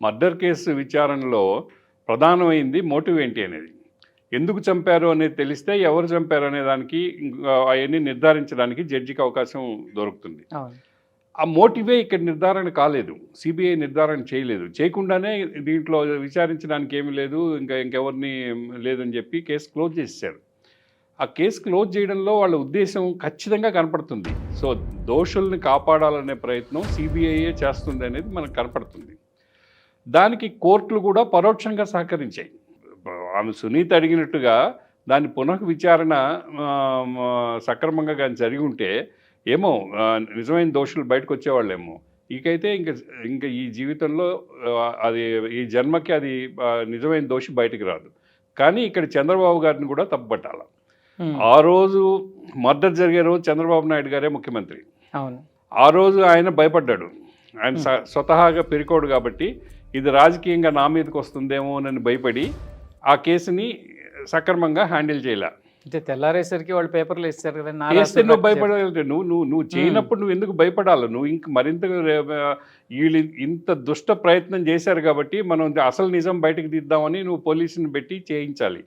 Murder case విచారణలో ప్రధానమైంది motive ఏంటి అనేది. ఎందుకు చంపారు అనేది తెలిస్తే ఎవరు చంపారు అనే దానికి అవన్నీ నిర్ధారించడానికి జడ్జికి అవకాశం దొరుకుతుంది. అవును. ఆ మోటివే ఇక్కడ నిర్ధారణ కాలేదు. సిబిఐ నిర్ధారణ చేయలేదు. చేయకుండానే దీంట్లో విచారించడానికి ఏమీ లేదు, ఇంకెవరిని లేదని చెప్పి కేసు క్లోజ్ చేసేశారు. ఆ కేసు క్లోజ్ చేయడంలో వాళ్ళ ఉద్దేశం ఖచ్చితంగా కనపడుతుంది. సో దోషుల్ని కాపాడాలనే ప్రయత్నం సిబిఐయే చేస్తుంది అనేది మనకు కనపడుతుంది. దానికి కోర్టులు కూడా పరోక్షంగా సహకరించాయి. ఆమె సునీత అడిగినట్టుగా దాని పునః విచారణ సక్రమంగా కానీ జరిగి ఉంటే ఏమో నిజమైన దోషులు బయటకు వచ్చేవాళ్ళేమో. ఇకైతే ఇంకా ఈ జీవితంలో అది ఈ జన్మకి అది నిజమైన దోషి బయటికి రాదు. కానీ ఇక్కడ చంద్రబాబు గారిని కూడా తప్పుపట్టాలి. ఆ రోజు మర్డర్ జరిగే రోజు చంద్రబాబు నాయుడు గారే ముఖ్యమంత్రి. అవును. ఆ రోజు ఆయన భయపడ్డాడు. ఆయన స్వతహాగా పెరికోడు కాబట్టి ఇది రాజకీయంగా నా మీదకి వస్తుందేమో అని భయపడి ఆ కేసుని సక్రమంగా హ్యాండిల్ చేయలే. అంటే తెల్లారేసరికి వాళ్ళు పేపర్లు ఇస్తారు కదా, చేస్తే నువ్వు భయపడాలి. నువ్వు చేయనప్పుడు నువ్వు ఎందుకు భయపడాలి? నువ్వు ఇంక మరింత వీళ్ళు ఇంత దుష్ట ప్రయత్నం చేశారు కాబట్టి మనం అసలు నిజం బయటకు తీద్దామని నువ్వు పోలీసుని పెట్టి చేయించాలి.